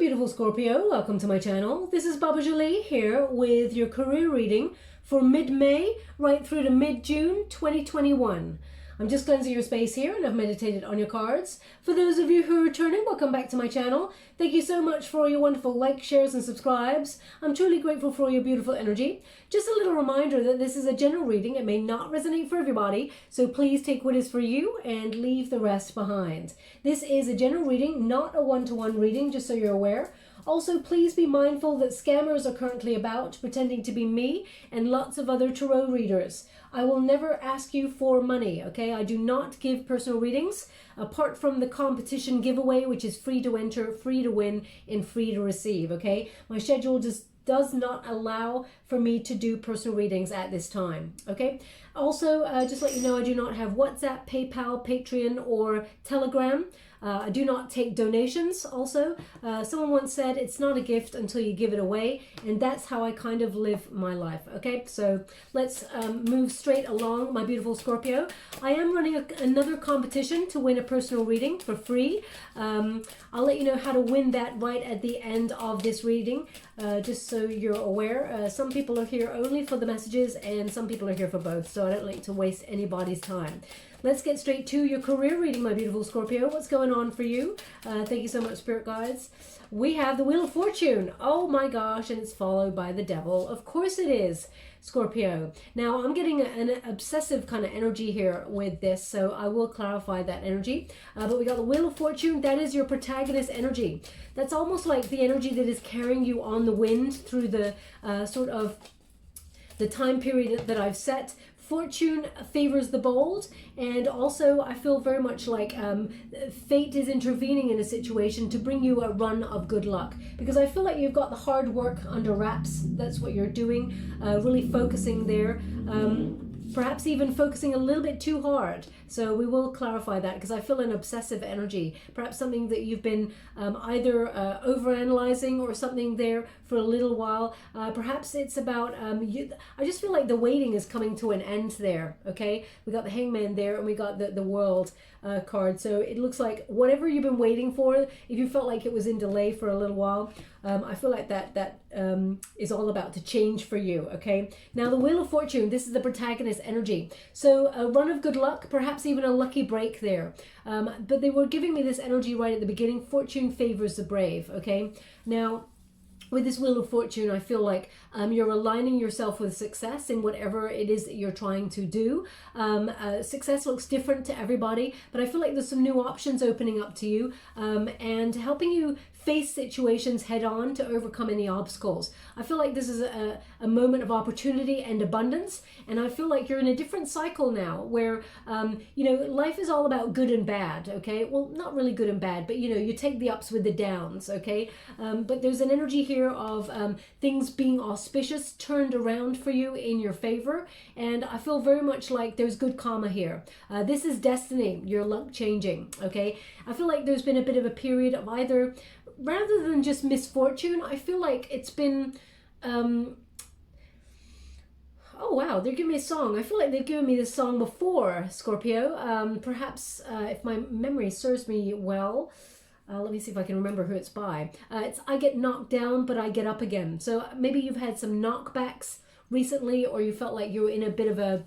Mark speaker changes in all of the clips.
Speaker 1: beautiful Scorpio, welcome to my channel. This is Baba Jolie here with your career reading for mid-May right through to mid-June 2021. I'm just cleansing your space here and I've meditated on your cards. For those of you who are returning, welcome back to my channel. Thank you so much for all your wonderful likes, shares and subscribes. I'm truly grateful for all your beautiful energy. Just a little reminder that this is a general reading. It may not resonate for everybody, so please take what is for you and leave the rest behind. This is a general reading, not a one-to-one reading, just so you're aware. Also, please be mindful that scammers are currently about, pretending to be me and lots of other tarot readers. I will never ask you for money, okay? I do not give personal readings, apart from the competition giveaway, which is free to enter, free to win, and free to receive, okay? My schedule just does not allow for me to do personal readings at this time, okay? Also, just let you know, I do not have WhatsApp, PayPal, Patreon, or Telegram. I do not take donations also. Someone once said it's not a gift until you give it away, and that's how I kind of live my life, okay? So let's move straight along, my beautiful Scorpio. I am running another competition to win a personal reading for free. I'll let you know how to win that right at the end of this reading, just so you're aware. Some people are here only for the messages and some people are here for both, so I don't like to waste anybody's time. Let's get straight to your career reading, my beautiful Scorpio. What's going on for you? Thank you so much, Spirit Guides. We have the Wheel of Fortune. Oh my gosh, and it's followed by the Devil. Of course it is, Scorpio. Now, I'm getting an obsessive kind of energy here with this, so I will clarify that energy. But we got the Wheel of Fortune. That is your protagonist energy. That's almost like the energy that is carrying you on the wind through the sort of the time period that I've set. Fortune favors the bold, and also I feel very much like fate is intervening in a situation to bring you a run of good luck, because I feel like you've got the hard work under wraps. That's what you're doing, really focusing there. Perhaps even focusing a little bit too hard. So we will clarify that, because I feel an obsessive energy. Perhaps something that you've been either overanalyzing or something there for a little while. Perhaps it's about, I just feel like the waiting is coming to an end there, okay? We got the Hangman there and we got the World card. So it looks like whatever you've been waiting for, if you felt like it was in delay for a little while, I feel like that is all about to change for you, okay? Now the Wheel of Fortune, this is the protagonist energy. So a run of good luck, perhaps even a lucky break there. But they were giving me this energy right at the beginning. Fortune favors the brave, okay? Now, with this Wheel of Fortune, I feel like you're aligning yourself with success in whatever it is that you're trying to do. Success looks different to everybody, but I feel like there's some new options opening up to you and helping you face situations head on to overcome any obstacles. I feel like this is a moment of opportunity and abundance, and I feel like you're in a different cycle now where, you know, life is all about good and bad, okay? Well, not really good and bad, but you know, you take the ups with the downs, okay? But there's an energy here of things being auspicious, turned around for you in your favor, and I feel very much like there's good karma here. This is destiny, your luck changing, okay? I feel like there's been a bit of a period of either, rather than just misfortune, I feel like it's been, oh wow, they're giving me a song. I feel like they've given me this song before, Scorpio. Perhaps, if my memory serves me well, let me see if I can remember who it's by. It's I Get Knocked Down, But I Get Up Again. So maybe you've had some knockbacks recently, or you felt like you were in a bit of a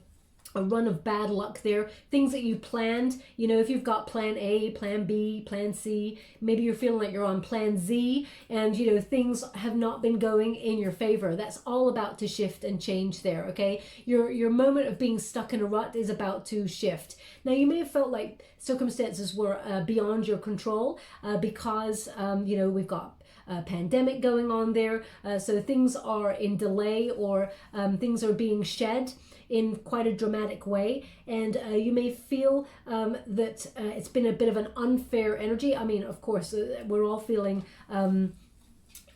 Speaker 1: run of bad luck there, things that you planned. You know, if you've got plan A, plan B, plan C, maybe you're feeling like you're on plan Z, and you know, things have not been going in your favor. That's all about to shift and change there, okay? Your moment of being stuck in a rut is about to shift. Now, you may have felt like circumstances were beyond your control because, you know, we've got a pandemic going on there, so things are in delay, or things are being shed in quite a dramatic way, and you may feel that it's been a bit of an unfair energy. I mean, of course, we're all feeling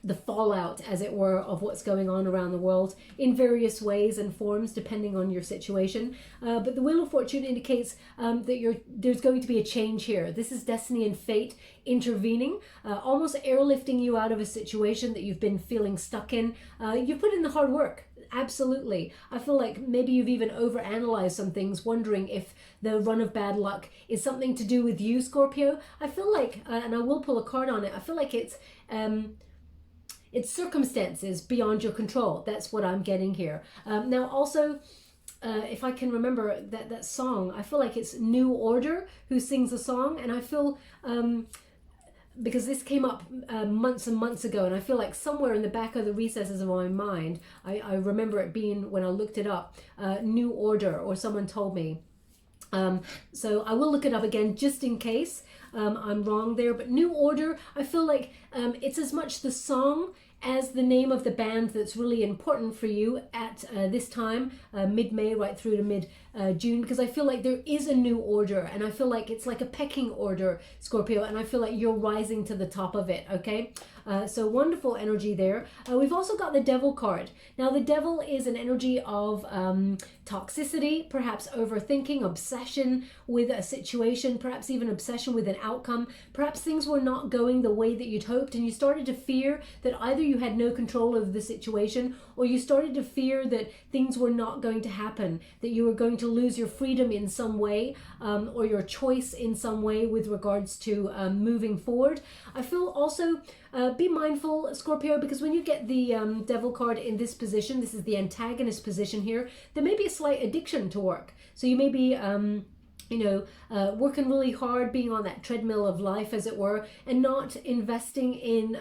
Speaker 1: the fallout, as it were, of what's going on around the world in various ways and forms, depending on your situation. But the Wheel of Fortune indicates that there's going to be a change here. This is destiny and fate intervening, almost airlifting you out of a situation that you've been feeling stuck in. You've put in the hard work. Absolutely. I feel like maybe you've even overanalyzed some things, wondering if the run of bad luck is something to do with you, Scorpio. I feel like, and I will pull a card on it, I feel like it's it's circumstances beyond your control. That's what I'm getting here. Now also, if I can remember that song, I feel like it's New Order who sings the song, and I feel because this came up months and months ago, and I feel like somewhere in the back of the recesses of my mind, I remember it being, when I looked it up, New Order, or someone told me. So I will look it up again just in case I'm wrong there. But New Order, I feel like it's as much the song as the name of the band that's really important for you at this time, mid-May right through to mid-June, because I feel like there is a new order, and I feel like it's like a pecking order, Scorpio, and I feel like you're rising to the top of it, okay? So wonderful energy there. We've also got the Devil card. Now the Devil is an energy of toxicity, perhaps overthinking, obsession with a situation, perhaps even obsession with an outcome. Perhaps things were not going the way that you'd hoped, and you started to fear that either you had no control over the situation, or you started to fear that things were not going to happen, that you were going to lose your freedom in some way, or your choice in some way with regards to moving forward. I feel also be mindful, Scorpio, because when you get the Devil card in this position, this is the antagonist position here, there may be a slight addiction to work. So you may be working really hard, being on that treadmill of life, as it were, and not investing in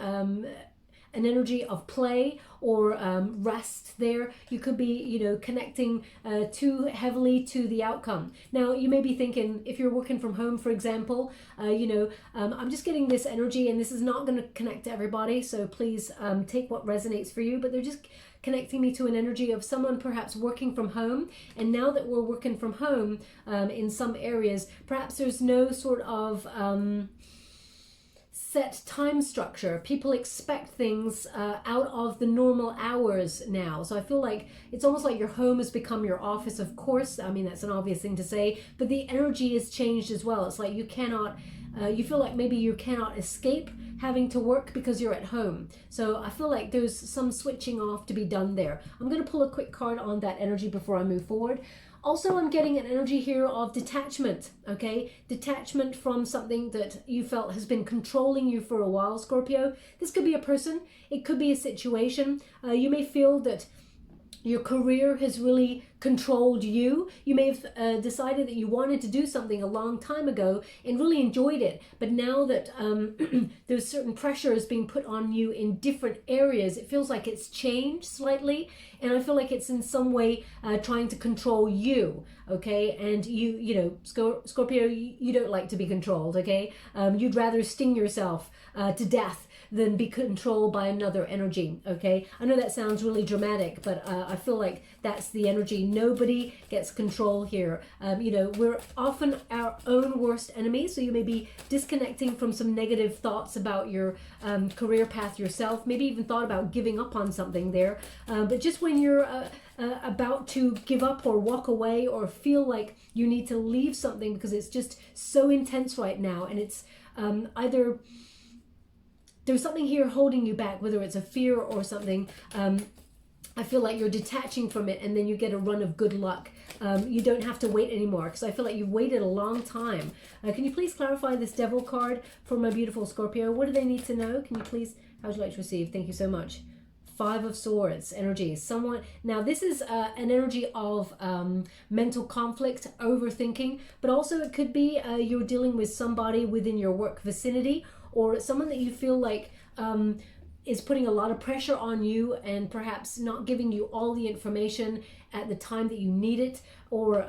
Speaker 1: an energy of play or rest there. You could be, connecting too heavily to the outcome. Now, you may be thinking, if you're working from home, for example, I'm just getting this energy, and this is not going to connect to everybody, so please take what resonates for you, but they're just connecting me to an energy of someone perhaps working from home. And now that we're working from home in some areas, perhaps there's no sort of set time structure. People expect things out of the normal hours now. So I feel like it's almost like your home has become your office, of course. I mean, that's an obvious thing to say, but the energy has changed as well. It's like you cannot, you feel like maybe you cannot escape having to work because you're at home. So I feel like there's some switching off to be done there. I'm going to pull a quick card on that energy before I move forward. Also, I'm getting an energy here of detachment, okay? Detachment from something that you felt has been controlling you for a while, Scorpio. This could be a person. It could be a situation. You may feel that your career has really controlled you. You may have decided that you wanted to do something a long time ago and really enjoyed it. But now that there's certain pressures being put on you in different areas, it feels like it's changed slightly. And I feel like it's in some way trying to control you, okay? And Scorpio, you don't like to be controlled, okay? You'd rather sting yourself to death than be controlled by another energy, okay? I know that sounds really dramatic, but I feel like that's the energy. Nobody gets control here. We're often our own worst enemies, so you may be disconnecting from some negative thoughts about your career path yourself, maybe even thought about giving up on something there. But just when you're about to give up or walk away, or feel like you need to leave something because it's just so intense right now, and it's either there's something here holding you back, whether it's a fear or something. I feel like you're detaching from it, and then you get a run of good luck. You don't have to wait anymore, because I feel like you've waited a long time. Can you please clarify this Devil card for my beautiful Scorpio? What do they need to know? Can you please, how would you like to receive? Thank you so much. 5 of Swords energy. Now this is an energy of mental conflict, overthinking, but also it could be you're dealing with somebody within your work vicinity, or someone that you feel like is putting a lot of pressure on you, and perhaps not giving you all the information at the time that you need it, or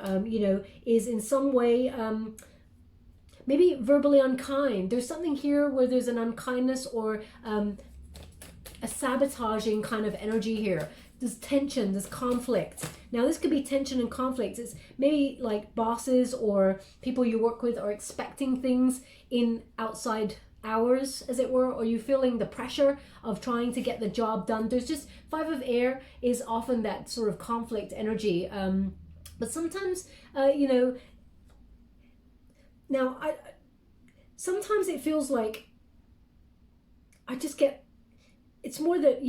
Speaker 1: is in some way maybe verbally unkind. There's something here where there's an unkindness or a sabotaging kind of energy here. There's tension, there's conflict. Now this could be tension and conflict. It's maybe like bosses or people you work with are expecting things in outside hours, as it were, or you feeling the pressure of trying to get the job done. There's just 5 of air is often that sort of conflict energy. But sometimes, sometimes it feels like I just get, it's more that,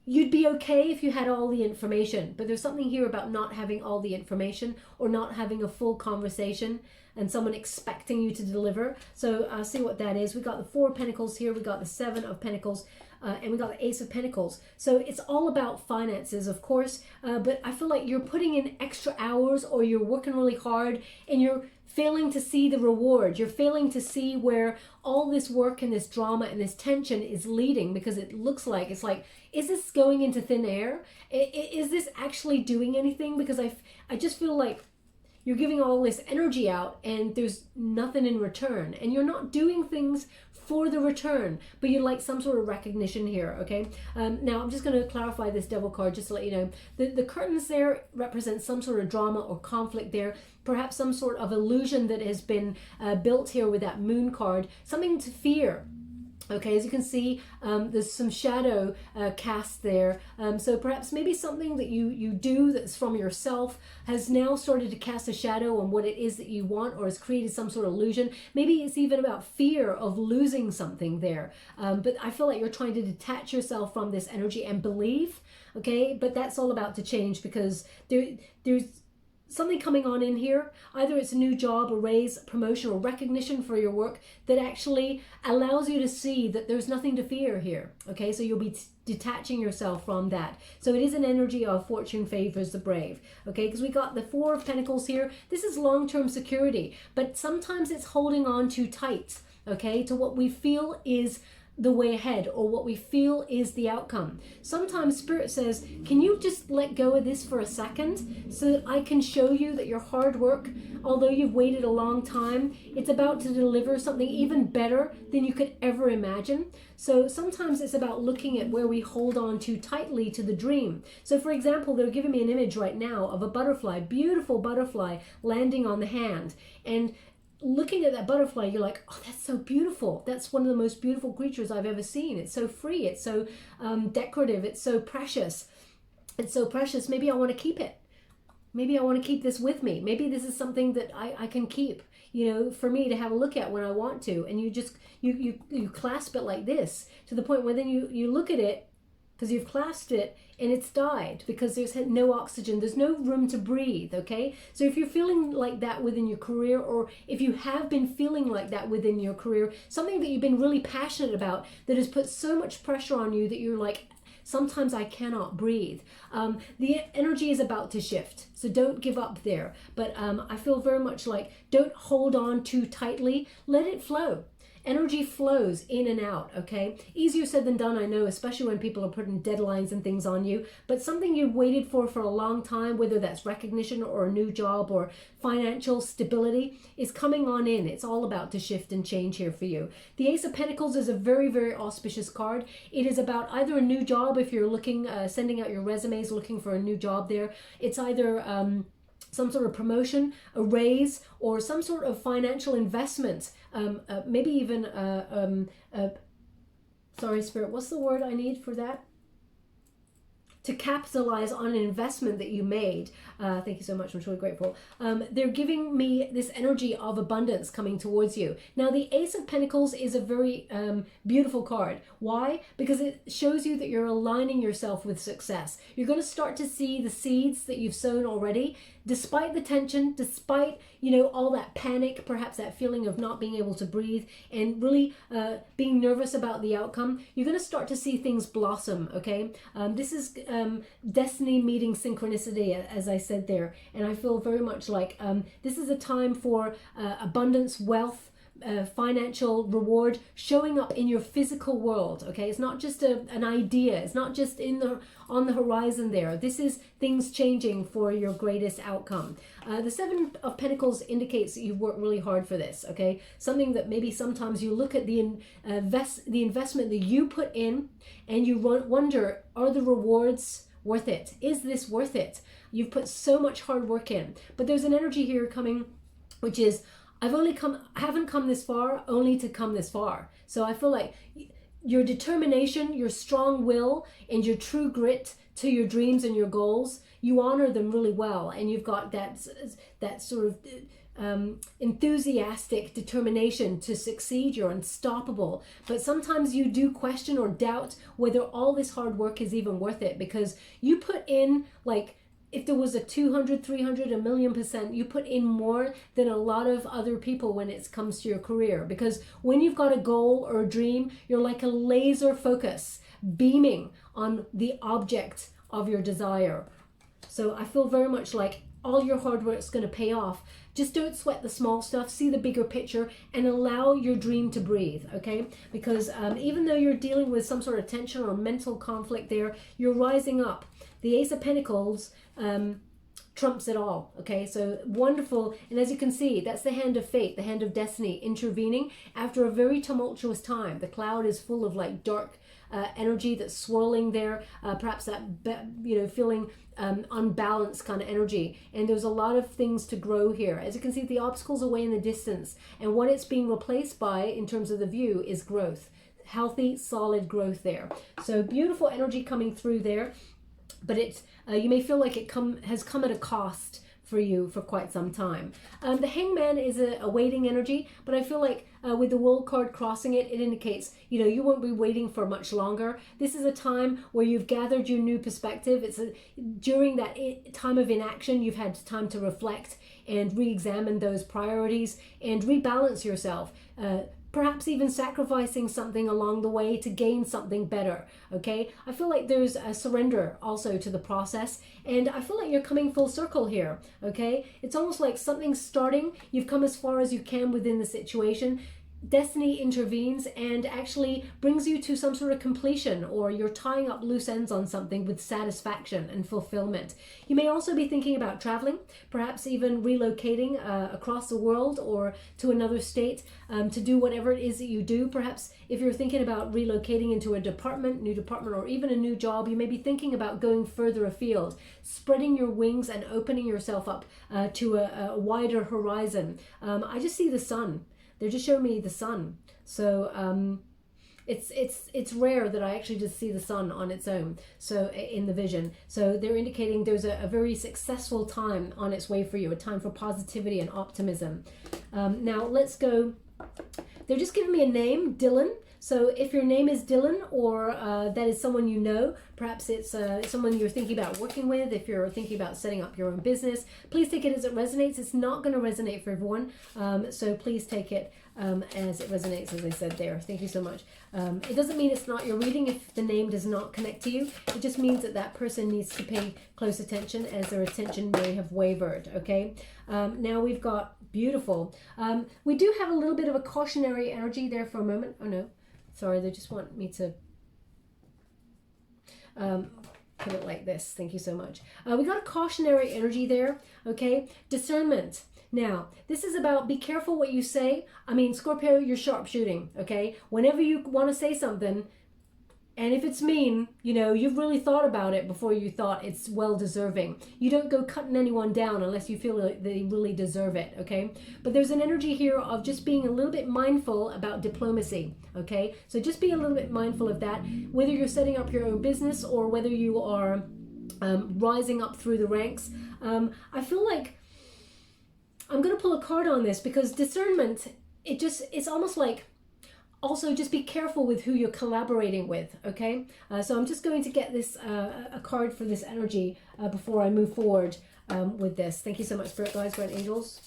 Speaker 1: you'd be okay if you had all the information, but there's something here about not having all the information or not having a full conversation and someone expecting you to deliver. So I'll see what that is. We got the Four of Pentacles here. We got the Seven of Pentacles. And we got the Ace of Pentacles. So it's all about finances, of course, but I feel like you're putting in extra hours, or you're working really hard and you're failing to see the reward. You're failing to see where all this work and this drama and this tension is leading, because it looks like, it's like, is this going into thin air? Is this actually doing anything? Because I just feel like you're giving all this energy out and there's nothing in return, and you're not doing things for the return, but you'd like some sort of recognition here, okay? Now, I'm just going to clarify this Devil card just to let you know. The curtains there represent some sort of drama or conflict there, perhaps some sort of illusion that has been built here with that Moon card, something to fear. Okay, as you can see, there's some shadow cast there. So perhaps maybe something that you do that's from yourself has now started to cast a shadow on what it is that you want, or has created some sort of illusion. Maybe it's even about fear of losing something there. But I feel like you're trying to detach yourself from this energy and believe, okay? But that's all about to change, because there's something coming on in here. Either it's a new job, a raise, promotion, or recognition for your work that actually allows you to see that there's nothing to fear here. Okay, so you'll be detaching yourself from that. So it is an energy of fortune favors the brave. Okay, because we got the Four of Pentacles here. This is long-term security, but sometimes it's holding on too tight, okay, to what we feel is the way ahead, or what we feel is the outcome. Sometimes Spirit says, can you just let go of this for a second so that I can show you that your hard work, although you've waited a long time, it's about to deliver something even better than you could ever imagine. So sometimes it's about looking at where we hold on too tightly to the dream. So for example, they're giving me an image right now of a butterfly, beautiful butterfly landing on the hand. And looking at that butterfly, you're like, oh, that's so beautiful. That's one of the most beautiful creatures I've ever seen. It's so free. It's so decorative. It's so precious. It's so precious. Maybe I want to keep it. Maybe I want to keep this with me. Maybe this is something that I can keep, you know, for me to have a look at when I want to. And you just, you clasp it like this, to the point where then you look at it, because you've clasped it and it's died, because there's no oxygen, there's no room to breathe, okay? So if you're feeling like that within your career, or if you have been feeling like that within your career, something that you've been really passionate about that has put so much pressure on you that you're like, sometimes I cannot breathe. The energy is about to shift, so don't give up there. But I feel very much like, don't hold on too tightly, let it flow. Energy flows in and out, okay? Easier said than done, I know, especially when people are putting deadlines and things on you, but something you waited for a long time, whether that's recognition or a new job or financial stability, is coming on in. It's all about to shift and change here for you. The Ace of Pentacles is a very, very auspicious card. It is about either a new job, if you're looking, sending out your resumes, looking for a new job there. It's either some sort of promotion, a raise, or some sort of financial investment. Maybe even, sorry, Spirit, what's the word I need for that? To capitalize on an investment that you made. Thank you so much. I'm truly grateful. They're giving me this energy of abundance coming towards you. Now, the Ace of Pentacles is a very beautiful card. Why? Because it shows you that you're aligning yourself with success. You're going to start to see the seeds that you've sown already, despite the tension, despite, you know, all that panic, perhaps that feeling of not being able to breathe and really being nervous about the outcome. You're going to start to see things blossom, okay? This is destiny meeting synchronicity, as I said there. And I feel very much like this is a time for abundance, wealth, financial reward showing up in your physical world, okay? It's not just an idea. It's not just on the horizon there. This is things changing for your greatest outcome. The Seven of Pentacles indicates that you've worked really hard for this, okay? Something that maybe sometimes you look at the investment that you put in and you wonder, are the rewards worth it? Is this worth it? You've put so much hard work in. But there's an energy here coming, which is, I haven't come this far only to come this far. So I feel like your determination, your strong will, and your true grit to your dreams and your goals, you honor them really well. And you've got that sort of enthusiastic determination to succeed. You're unstoppable. But sometimes you do question or doubt whether all this hard work is even worth it, because you put in, like, if there was a 200, 300, 1,000,000%, you put in more than a lot of other people when it comes to your career. Because when you've got a goal or a dream, you're like a laser focus, beaming on the object of your desire. So I feel very much like all your hard work is going to pay off. Just don't sweat the small stuff, see the bigger picture, and allow your dream to breathe, okay? Because even though you're dealing with some sort of tension or mental conflict there, you're rising up. The Ace of Pentacles trumps it all, okay? So wonderful. And as you can see, that's the hand of fate, the hand of destiny intervening after a very tumultuous time. The cloud is full of like dark energy that's swirling there, perhaps that, feeling unbalanced kind of energy. And there's a lot of things to grow here. As you can see, the obstacle's away in the distance. And what it's being replaced by in terms of the view is growth. Healthy, solid growth there. So beautiful energy coming through there. But it's you may feel like it has come at a cost for you for quite some time. The Hangman is a waiting energy, but I feel like with the World card crossing it, it indicates, you won't be waiting for much longer. This is a time where you've gathered your new perspective. During that time of inaction, you've had time to reflect and re-examine those priorities and rebalance yourself. Perhaps even sacrificing something along the way to gain something better, okay? I feel like there's a surrender also to the process, and I feel like you're coming full circle here, okay? It's almost like something's starting, you've come as far as you can within the situation, destiny intervenes and actually brings you to some sort of completion, or you're tying up loose ends on something with satisfaction and fulfillment. You may also be thinking about traveling, perhaps even relocating across the world or to another state to do whatever it is that you do. Perhaps if you're thinking about relocating into a new department, or even a new job, you may be thinking about going further afield, spreading your wings and opening yourself up to a wider horizon. I just see the sun. They're just showing me the sun. So it's rare that I actually just see the sun on its own, so in the vision. So they're indicating there's a very successful time on its way for you, a time for positivity and optimism. Now let's go. They're just giving me a name, Dylan. So if your name is Dylan, or that is someone you know, perhaps it's someone you're thinking about working with, if you're thinking about setting up your own business, please take it as it resonates. It's not going to resonate for everyone, so please take it as it resonates, as I said there. Thank you so much. It doesn't mean it's not your reading if the name does not connect to you. It just means that that person needs to pay close attention, as their attention may have wavered, okay? Now we've got beautiful. We do have a little bit of a cautionary energy there for a moment. Oh no. Sorry, they just want me to put it like this. Thank you so much. We got a cautionary energy there, okay? Discernment. Now, this is about be careful what you say. I mean, Scorpio, you're sharpshooting, okay? Whenever you want to say something, and if it's mean, you've really thought about it before you thought it's well deserving. You don't go cutting anyone down unless you feel like they really deserve it, okay? But there's an energy here of just being a little bit mindful about diplomacy, okay? So just be a little bit mindful of that, whether you're setting up your own business or whether you are rising up through the ranks. I feel like I'm going to pull a card on this, because discernment, it's almost like, also, just be careful with who you're collaborating with, okay? So I'm just going to get this a card for this energy before I move forward with this. Thank you so much, Spirit Guides, Guardian Angels.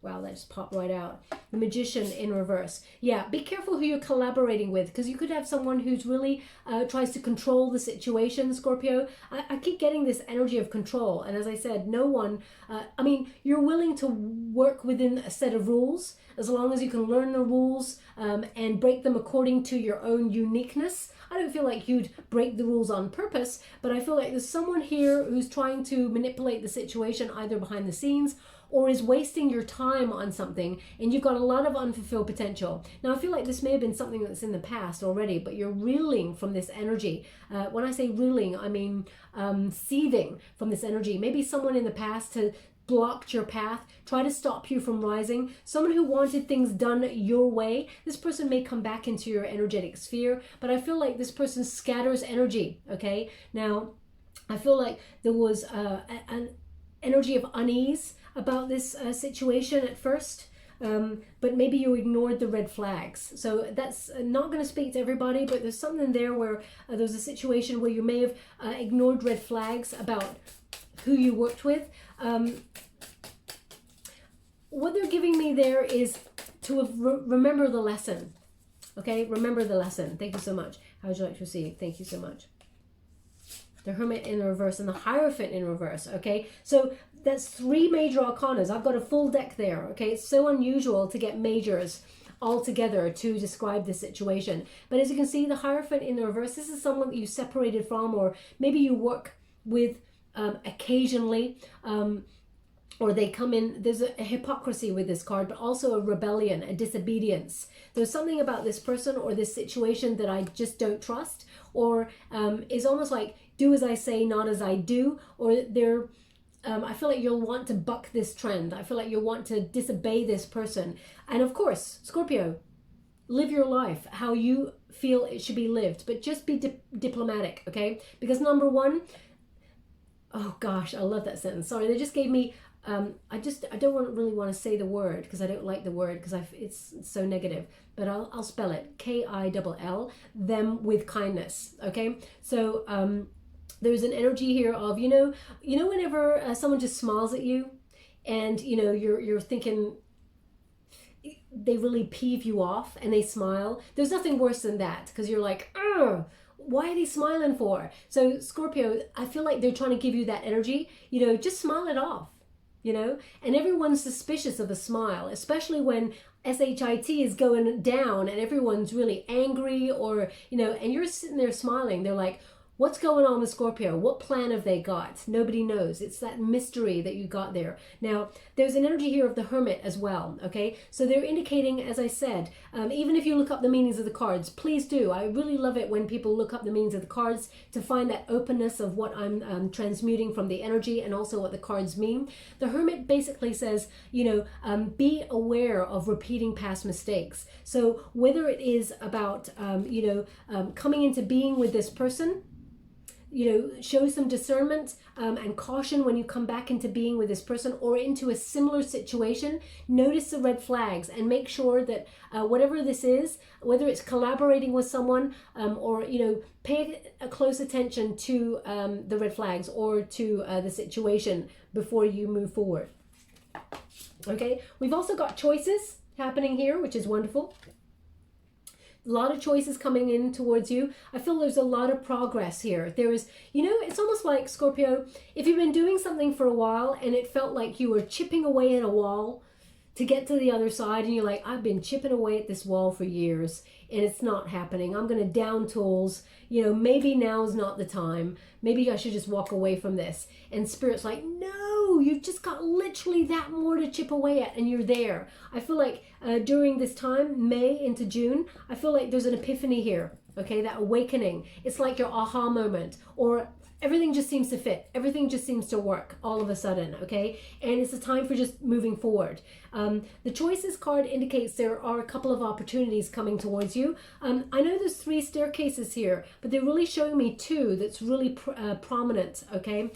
Speaker 1: Wow, that just popped right out. The Magician in reverse. Yeah, be careful who you're collaborating with, because you could have someone who's really tries to control the situation, Scorpio. I keep getting this energy of control. And as I said, no one, you're willing to work within a set of rules, as long as you can learn the rules and break them according to your own uniqueness. I don't feel like you'd break the rules on purpose, but I feel like there's someone here who's trying to manipulate the situation either behind the scenes or is wasting your time on something, and you've got a lot of unfulfilled potential. Now, I feel like this may have been something that's in the past already, but you're reeling from this energy. When I say reeling, I mean seething from this energy. Maybe someone in the past has blocked your path, try to stop you from rising, someone who wanted things done your way. This person may come back into your energetic sphere, but I feel like this person scatters energy, okay? Now, I feel like there was energy of unease about this situation at first. But maybe you ignored the red flags. So that's not going to speak to everybody, but there's something there where there's a situation where you may have ignored red flags about who you worked with. What they're giving me there is to remember the lesson. Okay, remember the lesson. Thank you so much. How would you like to receive? Thank you so much. The Hermit in reverse and the Hierophant in reverse. Okay, so that's 3 major arcanas. I've got a full deck there. Okay, it's so unusual to get majors all together to describe this situation. But as you can see, the Hierophant in the reverse, this is someone that you separated from, or maybe you work with occasionally, or they come in. There's a hypocrisy with this card, but also a rebellion, a disobedience. There's something about this person or this situation that I just don't trust, or is almost like do as I say, not as I do, or they're I feel like you'll want to buck this trend. I feel like you'll want to disobey this person. And of course, Scorpio, live your life how you feel it should be lived, but just be diplomatic, okay? Because number one, oh gosh, I love that sentence. Sorry, they just gave me, I don't really want to say the word because I don't like the word because it's so negative, but I'll spell it, Kill, them with kindness, okay? So, there's an energy here of, you know, whenever someone just smiles at you and, you know, you're thinking they really peeve you off and they smile. There's nothing worse than that because you're like, why are they smiling for? So Scorpio, I feel like they're trying to give you that energy, you know, just smile it off, you know, and everyone's suspicious of a smile, especially when SHIT is going down and everyone's really angry or, you know, and you're sitting there smiling. They're like, what's going on with Scorpio? What plan have they got? Nobody knows. It's that mystery that you got there. Now, there's an energy here of the Hermit as well, okay? So they're indicating, as I said, even if you look up the meanings of the cards, please do. I really love it when people look up the meanings of the cards to find that openness of what I'm transmuting from the energy and also what the cards mean. The Hermit basically says, you know, be aware of repeating past mistakes. So whether it is about, you know, coming into being with this person, you know, show some discernment and caution when you come back into being with this person or into a similar situation. Notice the red flags and make sure that whatever this is, whether it's collaborating with someone or, you know, pay a close attention to the red flags or to the situation before you move forward. Okay, we've also got choices happening here, which is wonderful. A lot of choices coming in towards you. I feel there's a lot of progress here. There is, you know, it's almost like, Scorpio, if you've been doing something for a while and it felt like you were chipping away at a wall to get to the other side and you're like, I've been chipping away at this wall for years and it's not happening. I'm going to down tools. You know, maybe now's not the time. Maybe I should just walk away from this. And Spirit's like, no, you've just got literally that more to chip away at and you're there. I feel like during this time, May into June, I feel like there's an epiphany here. Okay, that awakening. It's like your aha moment, or everything just seems to fit. Everything just seems to work all of a sudden, okay? And it's a time for just moving forward. The choices card indicates there are a couple of opportunities coming towards you. I know there's 3 staircases here, but they're really showing me 2 that's really prominent, okay?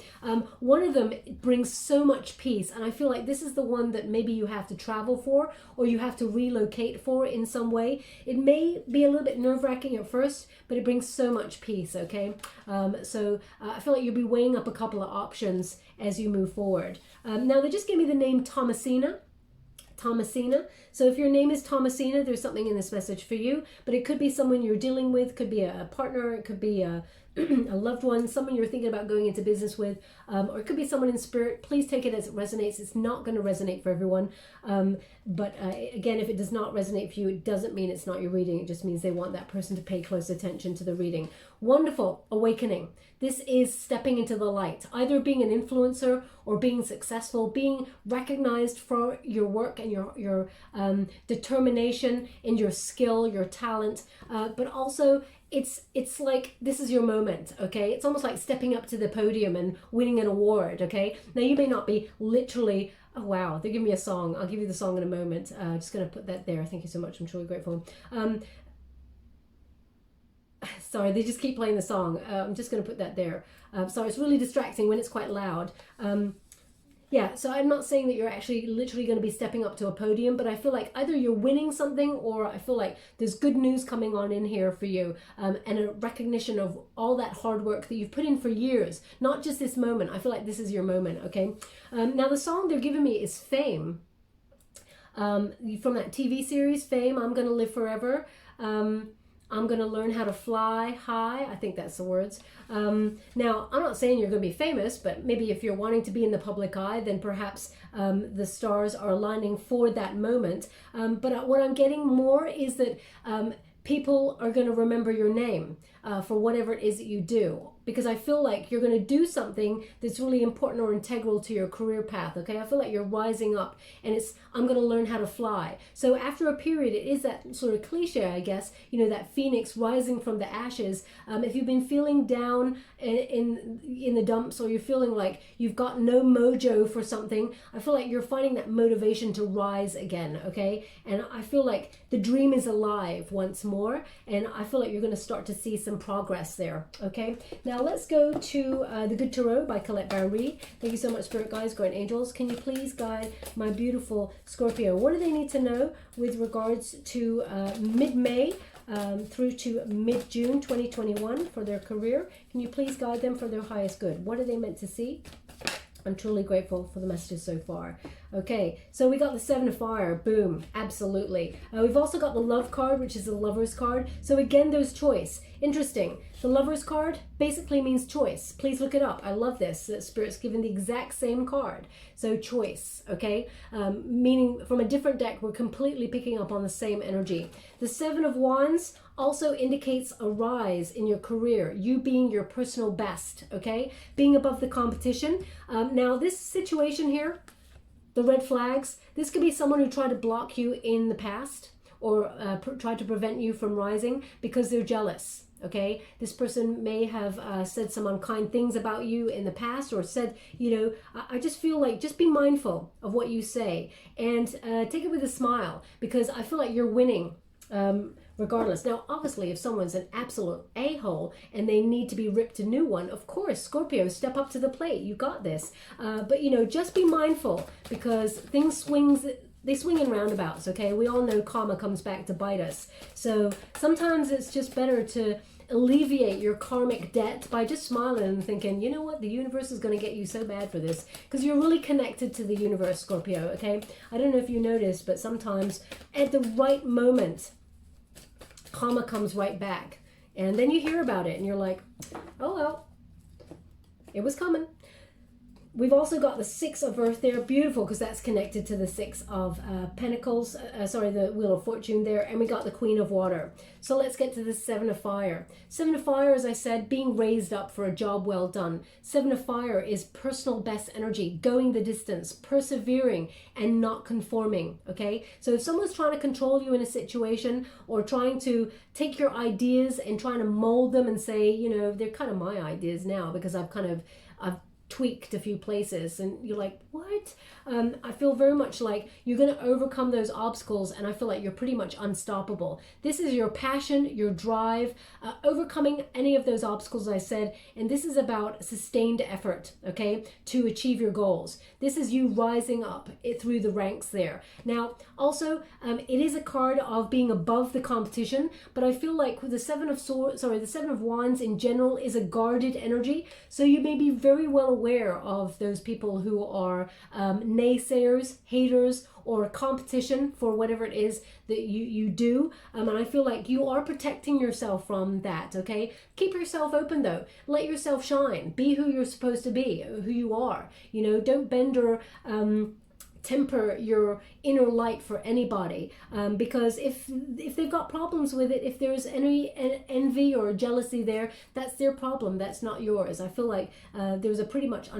Speaker 1: One of them brings so much peace, and I feel like this is the one that maybe you have to travel for or you have to relocate for in some way. It may be a little bit nerve-wracking at first, but it brings so much peace, okay? I feel like you'll be weighing up a couple of options as you move forward. Now, they just gave me the name Thomasina. So if your name is Thomasina, there's something in this message for you, but it could be someone you're dealing with, could be a partner, it could be a loved one, someone you're thinking about going into business with, or it could be someone in spirit. Please take it as it resonates. It's not going to resonate for everyone. But again, if it does not resonate for you, it doesn't mean it's not your reading. It just means they want that person to pay close attention to the reading. Wonderful awakening. This is stepping into the light, either being an influencer or being successful, being recognized for your work and your determination and your skill, your talent, but also it's like this is your moment, okay? It's almost like stepping up to the podium and winning an award, okay? Now, you may not be literally, oh wow, they're giving me a song. I'll give you the song in a moment. Just going to put that there. Thank you so much. I'm truly grateful. Sorry, they just keep playing the song. I'm just going to put that there. Sorry, it's really distracting when it's quite loud. Yeah, so I'm not saying that you're actually literally going to be stepping up to a podium, but I feel like either you're winning something, or I feel like there's good news coming on in here for you, and a recognition of all that hard work that you've put in for years, not just this moment. I feel like this is your moment, okay? Now the song they're giving me is Fame, from that TV series, Fame, I'm Gonna Live Forever. I'm going to learn how to fly high. I think that's the words. Now, I'm not saying you're going to be famous, but maybe if you're wanting to be in the public eye, then perhaps the stars are aligning for that moment. But what I'm getting more is that people are going to remember your name for whatever it is that you do. Because I feel like you're going to do something that's really important or integral to your career path, okay? I feel like you're rising up, and it's, I'm going to learn how to fly. So after a period, it is that sort of cliche, I guess, you know, that phoenix rising from the ashes. If you've been feeling down in the dumps, or you're feeling like you've got no mojo for something, I feel like you're finding that motivation to rise again, okay? And I feel like the dream is alive once more, and I feel like you're going to start to see some progress there, okay? Now let's go to The Good Tarot by Colette Barry. Thank you so much, Spirit Guides, Guardian Angels. Can you please guide my beautiful Scorpio? What do they need to know with regards to mid-May through to mid-June 2021 for their career? Can you please guide them for their highest good? What are they meant to see? I'm truly grateful for the messages so far. Okay, so we got the Seven of Fire. Boom, absolutely. We've also got the Love card, which is the Lover's card. So again, there's choice. Interesting. The Lover's card basically means choice. Please look it up. I love this. Spirit's given the exact same card. So choice, okay? Meaning from a different deck, we're completely picking up on the same energy. The Seven of Wands also indicates a rise in your career, you being your personal best, okay? Being above the competition. Now this situation here, the red flags, this could be someone who tried to block you in the past, or tried to prevent you from rising because they're jealous, okay? This person may have said some unkind things about you in the past, or said, you know, I just feel like, just be mindful of what you say, and take it with a smile, because I feel like you're winning regardless. Now, obviously, if someone's an absolute a-hole and they need to be ripped a new one, of course, Scorpio, step up to the plate. You got this. But, you know, just be mindful, because things they swing in roundabouts, okay? We all know karma comes back to bite us. So sometimes it's just better to alleviate your karmic debt by just smiling and thinking, you know what, the universe is going to get you so bad for this, because you're really connected to the universe, Scorpio, okay? I don't know if you noticed, but sometimes at the right moment, karma comes right back, and then you hear about it and you're like, oh well, it was coming. We've also got the Six of Earth there, beautiful, because that's connected to the Six of Pentacles, the Wheel of Fortune there, and we got the Queen of Water. So let's get to the Seven of Fire. Seven of Fire, as I said, being raised up for a job well done. Seven of Fire is personal best energy, going the distance, persevering, and not conforming, okay? So if someone's trying to control you in a situation, or trying to take your ideas and trying to mold them and say, you know, they're kind of my ideas now, because I've tweaked a few places, and you're like, what? I feel very much like you're going to overcome those obstacles, and I feel like you're pretty much unstoppable. This is your passion, your drive, overcoming any of those obstacles I said, and this is about sustained effort, okay, to achieve your goals. This is you rising up through the ranks there. Now, also, it is a card of being above the competition, but I feel like the Seven of Wands in general is a guarded energy, so you may be very well aware of those people who are naysayers, haters, or competition for whatever it is that you do. And I feel like you are protecting yourself from that, okay? Keep yourself open though. Let yourself shine. Be who you're supposed to be, who you are. You know, don't bend or temper your inner light for anybody, because if they've got problems with it, if there's any envy or jealousy there, that's their problem, that's not yours. I feel like there's a pretty much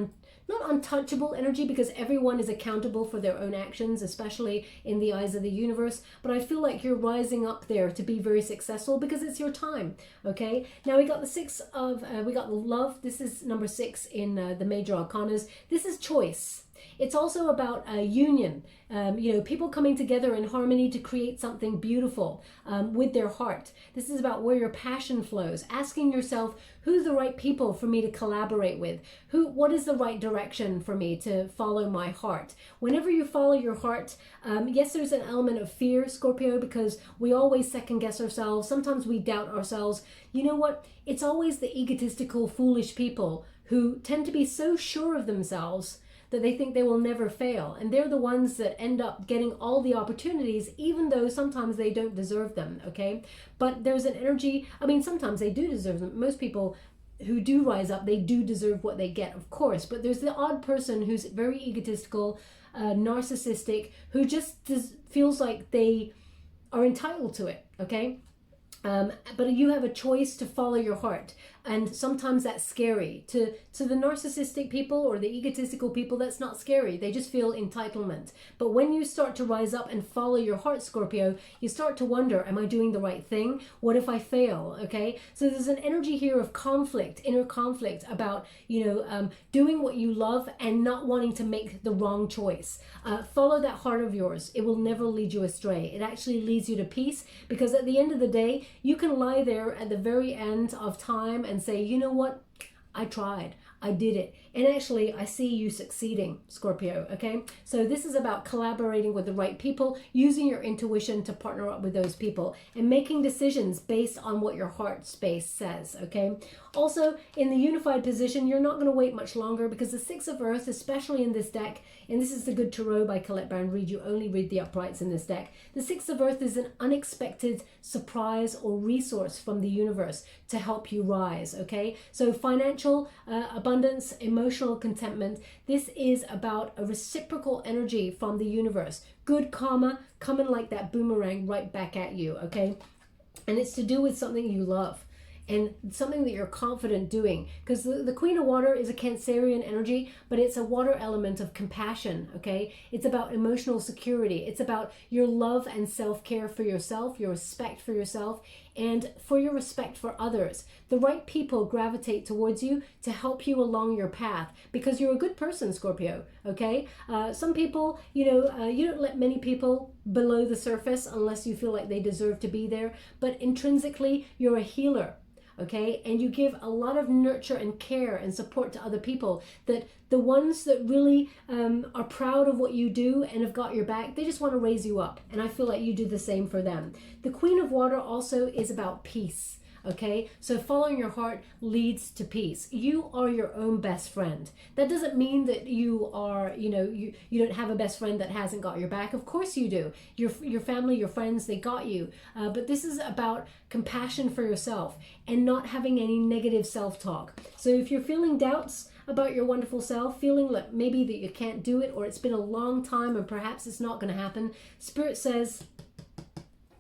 Speaker 1: not untouchable energy, because everyone is accountable for their own actions, especially in the eyes of the universe, but I feel like you're rising up there to be very successful, because it's your time, okay? Now we got the Love. This is number 6 in the major arcanas. This is choice. It's also about a union, people coming together in harmony to create something beautiful with their heart. This is about where your passion flows, asking yourself, who's the right people for me to collaborate with? What is the right direction for me to follow my heart? Whenever you follow your heart, yes, there's an element of fear, Scorpio, because we always second guess ourselves. Sometimes we doubt ourselves. You know what? It's always the egotistical, foolish people who tend to be so sure of themselves that they think they will never fail. And they're the ones that end up getting all the opportunities, even though sometimes they don't deserve them, okay? But there's an energy, sometimes they do deserve them. Most people who do rise up, they do deserve what they get, of course. But there's the odd person who's very egotistical, narcissistic, who just feels like they are entitled to it, okay? But you have a choice to follow your heart, and sometimes that's scary. To the narcissistic people or the egotistical people, that's not scary. They just feel entitlement. But when you start to rise up and follow your heart, Scorpio, you start to wonder, am I doing the right thing? What if I fail? Okay, so there's an energy here of conflict, inner conflict about doing what you love and not wanting to make the wrong choice. Follow that heart of yours. It will never lead you astray. It actually leads you to peace, because at the end of the day, you can lie there at the very end of time and say, you know what? I tried. I did it. And actually, I see you succeeding, Scorpio, okay? So this is about collaborating with the right people, using your intuition to partner up with those people, and making decisions based on what your heart space says, okay? Also, in the unified position, you're not going to wait much longer, because the Six of Earth, especially in this deck, and this is the Good Tarot by Colette Baron Reid, you only read the uprights in this deck. The Six of Earth is an unexpected surprise or resource from the universe to help you rise, okay? So financial abundance, emotional contentment, this is about a reciprocal energy from the universe. Good karma coming like that boomerang right back at you, okay? And it's to do with something you love and something that you're confident doing, because the Queen of Water is a Cancerian energy, but it's a water element of compassion, okay? It's about emotional security. It's about your love and self-care for yourself, your respect for yourself, and for your respect for others. The right people gravitate towards you to help you along your path, because you're a good person, Scorpio, okay? Some people, you don't let many people below the surface unless you feel like they deserve to be there, but intrinsically, you're a healer. Okay, and you give a lot of nurture and care and support to other people, that the ones that really are proud of what you do and have got your back, they just want to raise you up. And I feel like you do the same for them. The Queen of Water also is about peace. Okay, so following your heart leads to peace. You are your own best friend. That doesn't mean that you are, you don't have a best friend that hasn't got your back. Of course you do. Your family, your friends, they got you. But this is about compassion for yourself and not having any negative self-talk. So if you're feeling doubts about your wonderful self, feeling like maybe that you can't do it, or it's been a long time and perhaps it's not going to happen, Spirit says,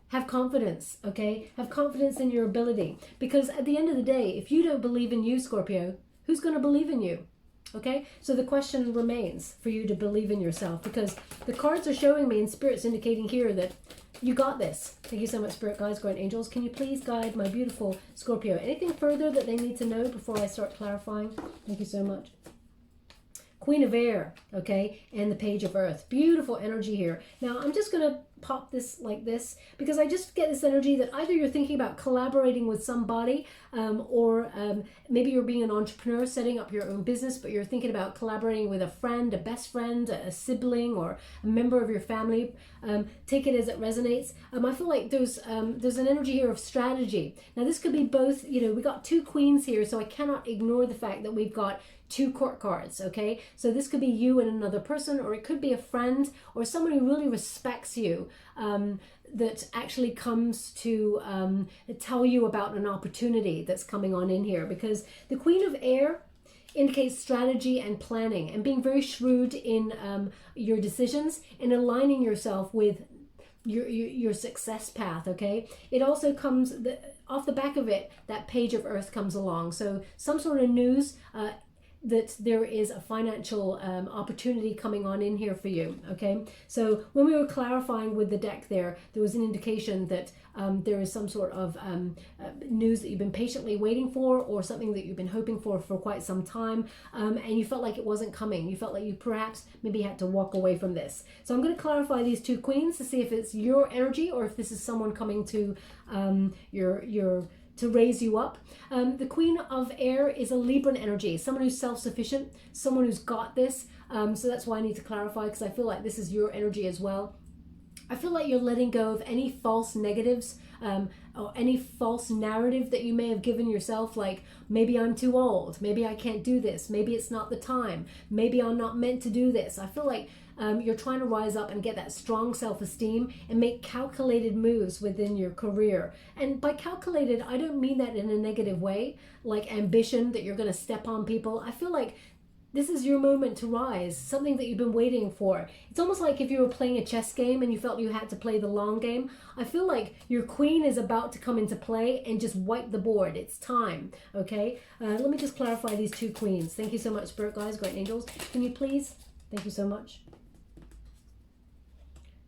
Speaker 1: have confidence, okay? Have confidence in your ability. Because at the end of the day, if you don't believe in you, Scorpio, who's going to believe in you? Okay? So the question remains for you to believe in yourself, because the cards are showing me and Spirit's indicating here that you got this. Thank you so much, Spirit Guides, Guardian Angels. Can you please guide my beautiful Scorpio? Anything further that they need to know before I start clarifying? Thank you so much. Queen of Air, okay, and the Page of Earth. Beautiful energy here. Now, I'm just going to pop this like this, because I just get this energy that either you're thinking about collaborating with somebody, or maybe you're being an entrepreneur, setting up your own business, but you're thinking about collaborating with a friend, a best friend, a sibling, or a member of your family. Take it as it resonates. I feel like there's an energy here of strategy. Now, this could be both, we got two queens here, so I cannot ignore the fact that we've got two court cards, okay? So this could be you and another person, or it could be a friend or someone who really respects you, that actually comes to tell you about an opportunity that's coming on in here, because the Queen of Air indicates strategy and planning and being very shrewd in your decisions and aligning yourself with your success path, okay? It also comes, off the back of it, that Page of Earth comes along. So some sort of news, that there is a financial opportunity coming on in here for you, okay? So when we were clarifying with the deck there was an indication that there is some sort of news that you've been patiently waiting for, or something that you've been hoping for quite some time, and you felt like it wasn't coming. You felt like you perhaps maybe had to walk away from this. So I'm going to clarify these two queens to see if it's your energy or if this is someone coming to to raise you up. The Queen of Air is a Libran energy, someone who's self-sufficient, someone who's got this. So that's why I need to clarify, because I feel like this is your energy as well. I feel like you're letting go of any false negatives or any false narrative that you may have given yourself, like maybe I'm too old, maybe I can't do this, maybe it's not the time, maybe I'm not meant to do this. I feel like you're trying to rise up and get that strong self-esteem and make calculated moves within your career. And by calculated, I don't mean that in a negative way, like ambition, that you're going to step on people. I feel like this is your moment to rise, something that you've been waiting for. It's almost like if you were playing a chess game and you felt you had to play the long game. I feel like your queen is about to come into play and just wipe the board. It's time, okay? Let me just clarify these two queens. Thank you so much, Spirit Guides, Great Angels. Can you please? Thank you so much.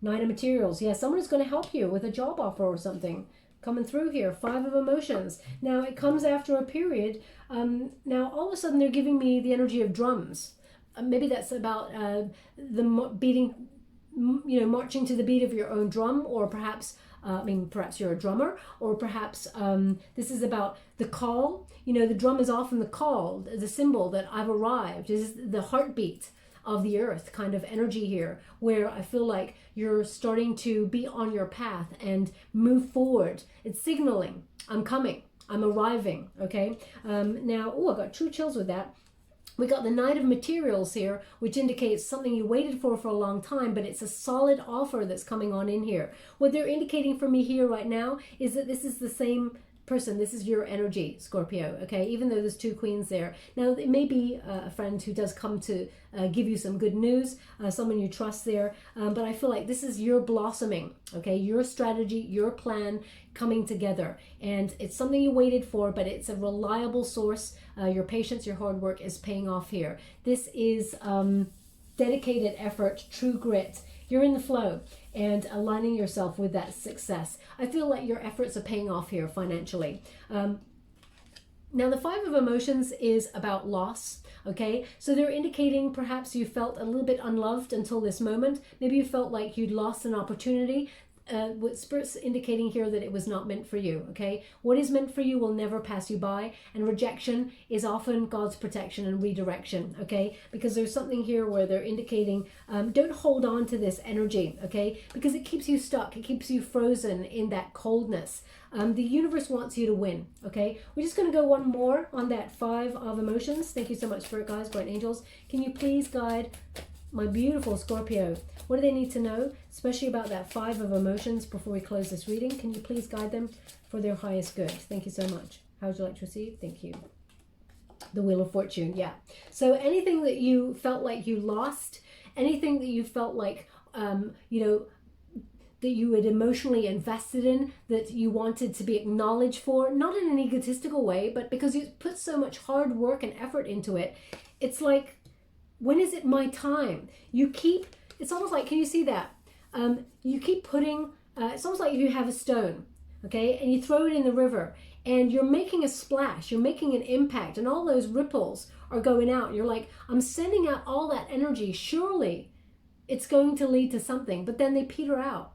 Speaker 1: Nine of Materials. Yeah, someone is going to help you with a job offer or something coming through here. Five of Emotions. Now it comes after a period. Now all of a sudden they're giving me the energy of drums. Maybe that's about the beating, marching to the beat of your own drum, or perhaps perhaps you're a drummer, or perhaps this is about the call. The drum is often the call, the symbol that I've arrived. This is the heartbeat of the earth kind of energy here, where I feel like you're starting to be on your path and move forward. It's signaling, I'm coming, I'm arriving, okay? Now, I got true chills with that. We got the Knight of Materials here, which indicates something you waited for a long time, but it's a solid offer that's coming on in here. What they're indicating for me here right now is that this is the same person. This is your energy, Scorpio, okay? Even though there's two queens there. Now, it may be a friend who does come to give you some good news, someone you trust there, but I feel like this is your blossoming, okay? Your strategy, your plan coming together. And it's something you waited for, but it's a reliable source. Your patience, your hard work is paying off here. This is dedicated effort, true grit. You're in the flow and aligning yourself with that success. I feel like your efforts are paying off here financially. Now, the Five of Emotions is about loss, okay? So they're indicating perhaps you felt a little bit unloved until this moment. Maybe you felt like you'd lost an opportunity. What Spirit's indicating here that it was not meant for you, okay? What is meant for you will never pass you by, and rejection is often God's protection and redirection, okay? Because there's something here where they're indicating don't hold on to this energy, okay? Because it keeps you stuck, it keeps you frozen in that coldness. The universe wants you to win, okay? We're just going to go one more on that Five of Emotions. Thank you so much, Spirit Guides, Great Angels. Can you please guide my beautiful Scorpio? What do they need to know, especially about that Five of Emotions, before we close this reading? Can you please guide them for their highest good? Thank you so much. How would you like to receive? Thank you. The Wheel of Fortune, yeah. So anything that you felt like you lost, anything that you felt like, that you had emotionally invested in, that you wanted to be acknowledged for, not in an egotistical way, but because you put so much hard work and effort into it, it's like, when is it my time? It's almost like, can you see that? You keep putting, it's almost like you have a stone, okay? And you throw it in the river and you're making a splash, you're making an impact, and all those ripples are going out. You're like, I'm sending out all that energy. Surely it's going to lead to something, but then they peter out.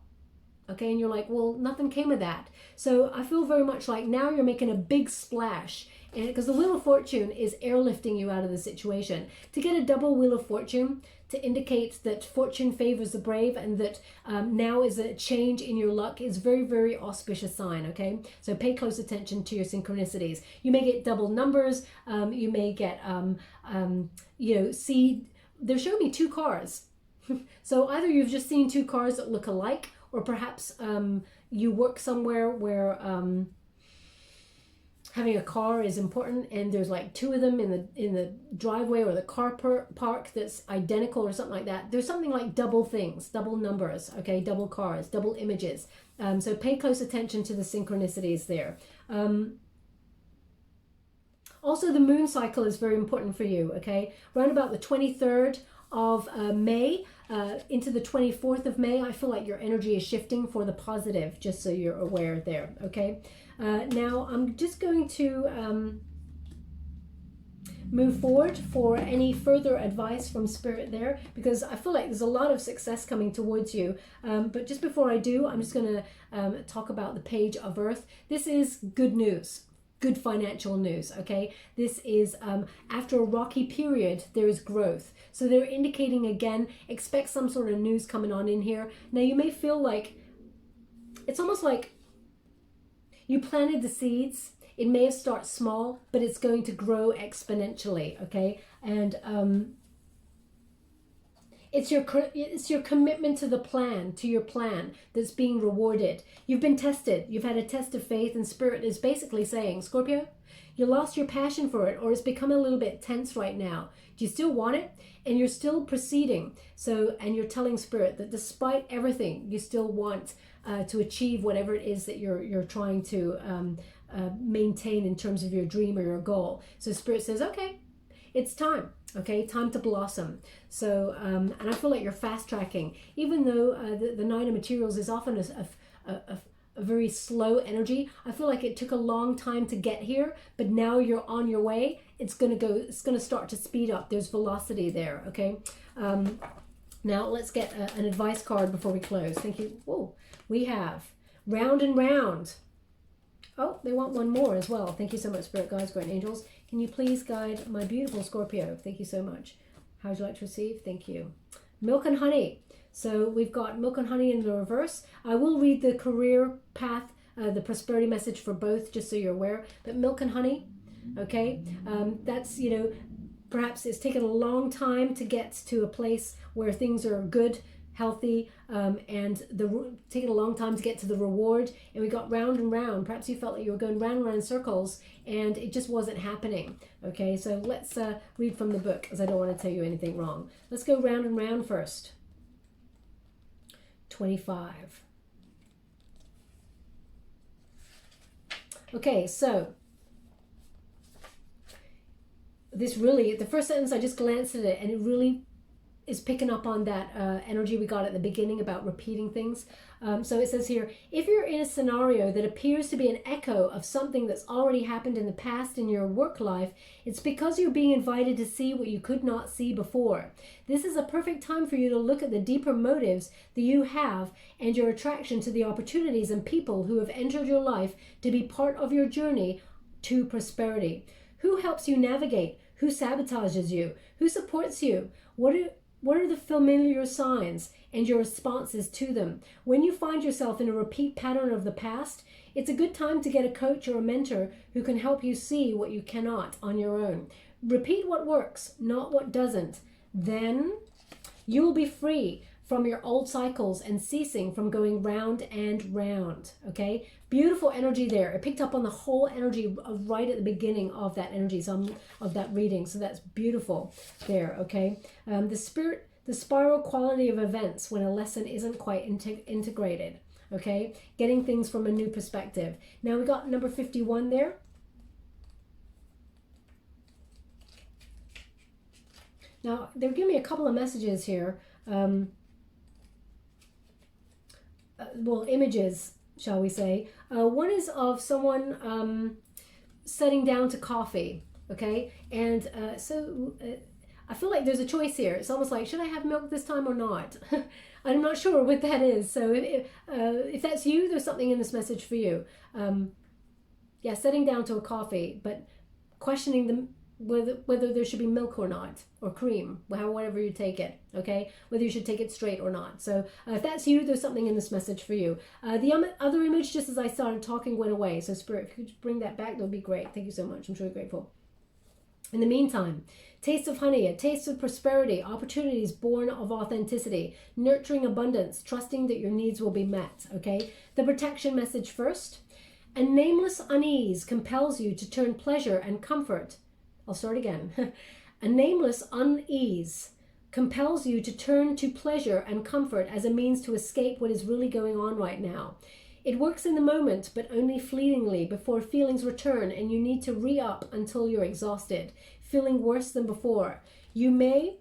Speaker 1: Okay, and you're like, well, nothing came of that. So I feel very much like now you're making a big splash, and because the Wheel of Fortune is airlifting you out of the situation. To get a double Wheel of Fortune to indicate that fortune favors the brave, and that now is a change in your luck, is very, very auspicious sign, okay? So pay close attention to your synchronicities. You may get double numbers. You may get, see, they're showing me two cars. So either you've just seen two cars that look alike, or perhaps you work somewhere where having a car is important, and there's like two of them in the driveway or the car park that's identical or something like that. There's something like double things, double numbers, okay, double cars, double images. So pay close attention to the synchronicities there. Also, the moon cycle is very important for you, okay? Around about the 23rd of May into the 24th of May, I feel like your energy is shifting for the positive, just so you're aware there, okay? Now, I'm just going to move forward for any further advice from Spirit there, because I feel like there's a lot of success coming towards you. But just before I do, I'm just going to talk about the Page of Earth. This is good news. Good financial news, okay? This is after a rocky period, there is growth. So they're indicating again, expect some sort of news coming on in here. Now you may feel like, it's almost like you planted the seeds. It may have started small, but it's going to grow exponentially, okay? And it's your commitment to the plan, to your plan, that's being rewarded. You've been tested. You've had a test of faith, and Spirit is basically saying, Scorpio, you lost your passion for it, or it's become a little bit tense right now. Do you still want it? And you're still proceeding. So, and you're telling Spirit that despite everything, you still want to achieve whatever it is that you're trying to maintain in terms of your dream or your goal. So Spirit says, okay, it's time. Okay, time to blossom. So, and I feel like you're fast tracking, even though the Nine of Materials is often a very slow energy. I feel like it took a long time to get here, but now you're on your way. It's gonna start to speed up. There's velocity there. Okay. Now let's get an advice card before we close. Thank you. Whoa, we have Round and Round. Oh, they want one more as well. Thank you so much, Spirit Guides, Great Angels. Can you please guide my beautiful Scorpio? Thank you so much. How would you like to receive? Thank you. Milk and Honey. So we've got Milk and Honey in the reverse. I will read the career path, the prosperity message for both, just so you're aware. But Milk and Honey, okay? That's, you know, perhaps it's taken a long time to get to a place where things are good, healthy, and taking a long time to get to the reward, and we got round and round. Perhaps you felt like you were going round and round in circles and it just wasn't happening. Okay, so let's read from the book, as I don't want to tell you anything wrong. Let's go round and round first. 25. Okay, so this really, the first sentence, I just glanced at it and it really is picking up on that energy we got at the beginning about repeating things. So it says here, if you're in a scenario that appears to be an echo of something that's already happened in the past in your work life, it's because you're being invited to see what you could not see before. This is a perfect time for you to look at the deeper motives that you have and your attraction to the opportunities and people who have entered your life to be part of your journey to prosperity. Who helps you navigate? Who sabotages you? Who supports you? What are the familiar signs and your responses to them? When you find yourself in a repeat pattern of the past, it's a good time to get a coach or a mentor who can help you see what you cannot on your own. Repeat what works, not what doesn't. Then you will be free from your old cycles and ceasing from going round and round. Okay? Beautiful energy there. It picked up on the whole energy right at the beginning of that energy, of that reading. So that's beautiful there. Okay? The spiral quality of events when a lesson isn't quite integrated. Okay? Getting things from a new perspective. Now we got number 51 there. Now they're giving me a couple of messages here. Well, images, shall we say. One is of someone setting down to coffee, okay? And I feel like there's a choice here. It's almost like, should I have milk this time or not? I'm not sure what that is. So if that's you, there's something in this message for you. Yeah, setting down to a coffee, but questioning them whether there should be milk or not, or cream, whatever you take it, okay? Whether you should take it straight or not. So if that's you, there's something in this message for you. The other image, just as I started talking, went away. So Spirit, if you could bring that back, that would be great. Thank you so much. I'm truly grateful. In the meantime, taste of honey, a taste of prosperity, opportunities born of authenticity, nurturing abundance, trusting that your needs will be met, okay? The protection message first. A nameless unease compels you to turn pleasure and comfort. I'll start again. A nameless unease compels you to turn to pleasure and comfort as a means to escape what is really going on right now. It works in the moment, but only fleetingly before feelings return and you need to re-up until you're exhausted, feeling worse than before. You may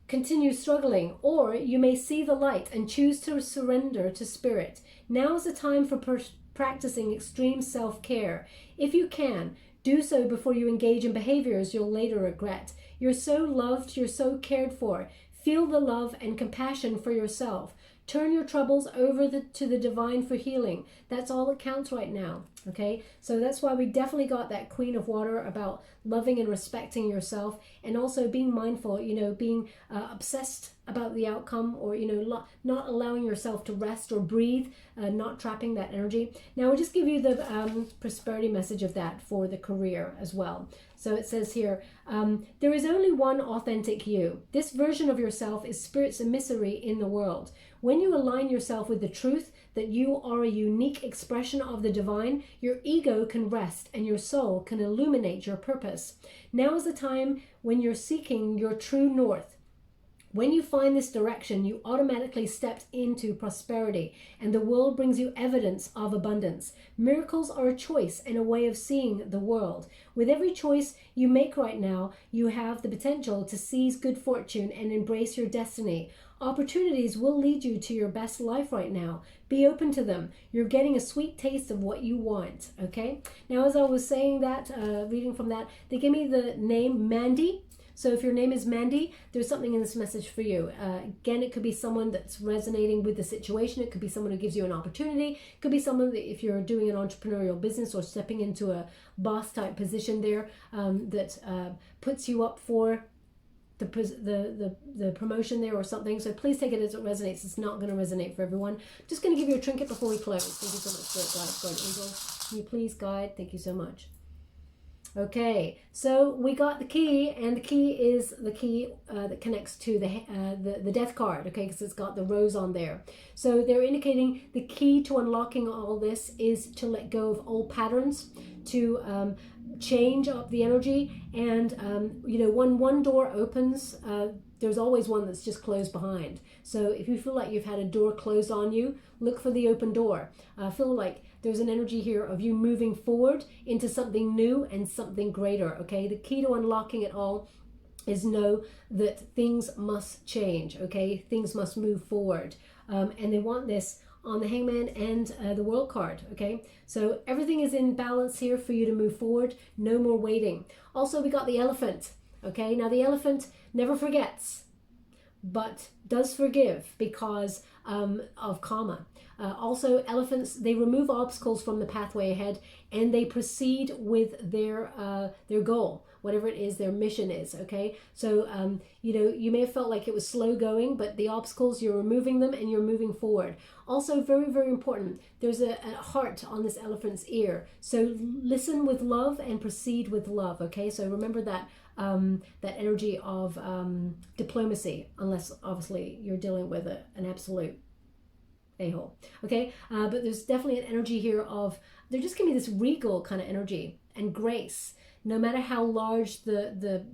Speaker 1: continue struggling, or you may see the light and choose to surrender to spirit. Now is the time for practicing extreme self-care. If you can, do so before you engage in behaviors you'll later regret. You're so loved, you're so cared for. Feel the love and compassion for yourself. Turn your troubles over to the divine for healing. That's all that counts right now, okay? So that's why we definitely got that Queen of Water about loving and respecting yourself, and also being mindful, being obsessed about the outcome, or, not allowing yourself to rest or breathe, not trapping that energy. Now, I'll just give you the prosperity message of that for the career as well. So it says here, there is only one authentic you. This version of yourself is spirit's emissary in the world. When you align yourself with the truth that you are a unique expression of the divine, your ego can rest and your soul can illuminate your purpose. Now is the time when you're seeking your true north. When you find this direction, you automatically stepped into prosperity, and the world brings you evidence of abundance. Miracles are a choice and a way of seeing the world. With every choice you make right now, you have the potential to seize good fortune and embrace your destiny. Opportunities will lead you to your best life right now. Be open to them. You're getting a sweet taste of what you want, okay? Now, as I was saying that, reading from that, they gave me the name Mandy. So if your name is Mandy, there's something in this message for you. Again, it could be someone that's resonating with the situation. It could be someone who gives you an opportunity. It could be someone that, if you're doing an entrepreneurial business or stepping into a boss type position there, that puts you up for the promotion there or something. So please take it as it resonates. It's not going to resonate for everyone. I'm just going to give you a trinket before we close. Thank you so much, Spirit Guide, Guardian Angel. Can you please guide? Thank you so much. Okay, so we got the key, and the key is the key that connects to the death card, okay, because it's got the rose on there. So they're indicating the key to unlocking all this is to let go of old patterns, to change up the energy, and when one door opens, there's always one that's just closed behind. So if you feel like you've had a door closed on you, look for the open door. Feel like there's an energy here of you moving forward into something new and something greater, okay? The key to unlocking it all is know that things must change, okay? Things must move forward. And they want this on the Hangman and the World card, okay? So everything is in balance here for you to move forward. No more waiting. Also, we got the Elephant, okay? Now, the Elephant never forgets, but does forgive because of karma. Also, elephants, they remove obstacles from the pathway ahead, and they proceed with their goal, whatever it is their mission is, okay? So, you may have felt like it was slow going, but the obstacles, you're removing them and you're moving forward. Also, very, very important, there's a heart on this elephant's ear. So listen with love and proceed with love, okay? So remember that that energy of diplomacy, unless obviously you're dealing with an absolute a-hole, okay? But there's definitely an energy here of, they're just giving me this regal kind of energy and grace. No matter how large the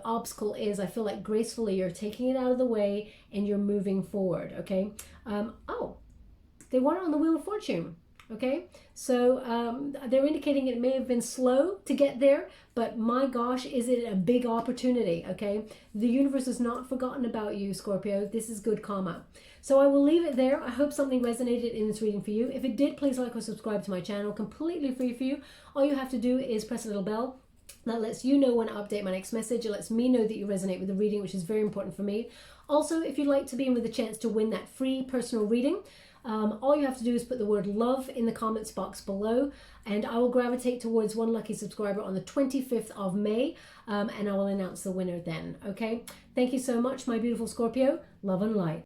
Speaker 1: obstacle is, I feel like gracefully you're taking it out of the way and you're moving forward, okay? They want it on the Wheel of Fortune, okay? So they're indicating it may have been slow to get there, but my gosh, is it a big opportunity, okay? The universe has not forgotten about you, Scorpio. This is good karma. So I will leave it there. I hope something resonated in this reading for you. If it did, please like or subscribe to my channel. Completely free for you. All you have to do is press a little bell. That lets you know when I update my next message. It lets me know that you resonate with the reading, which is very important for me. Also, if you'd like to be in with a chance to win that free personal reading, all you have to do is put the word love in the comments box below, and I will gravitate towards one lucky subscriber on the 25th of May, and I will announce the winner then, okay? Thank you so much, my beautiful Scorpio. Love and light.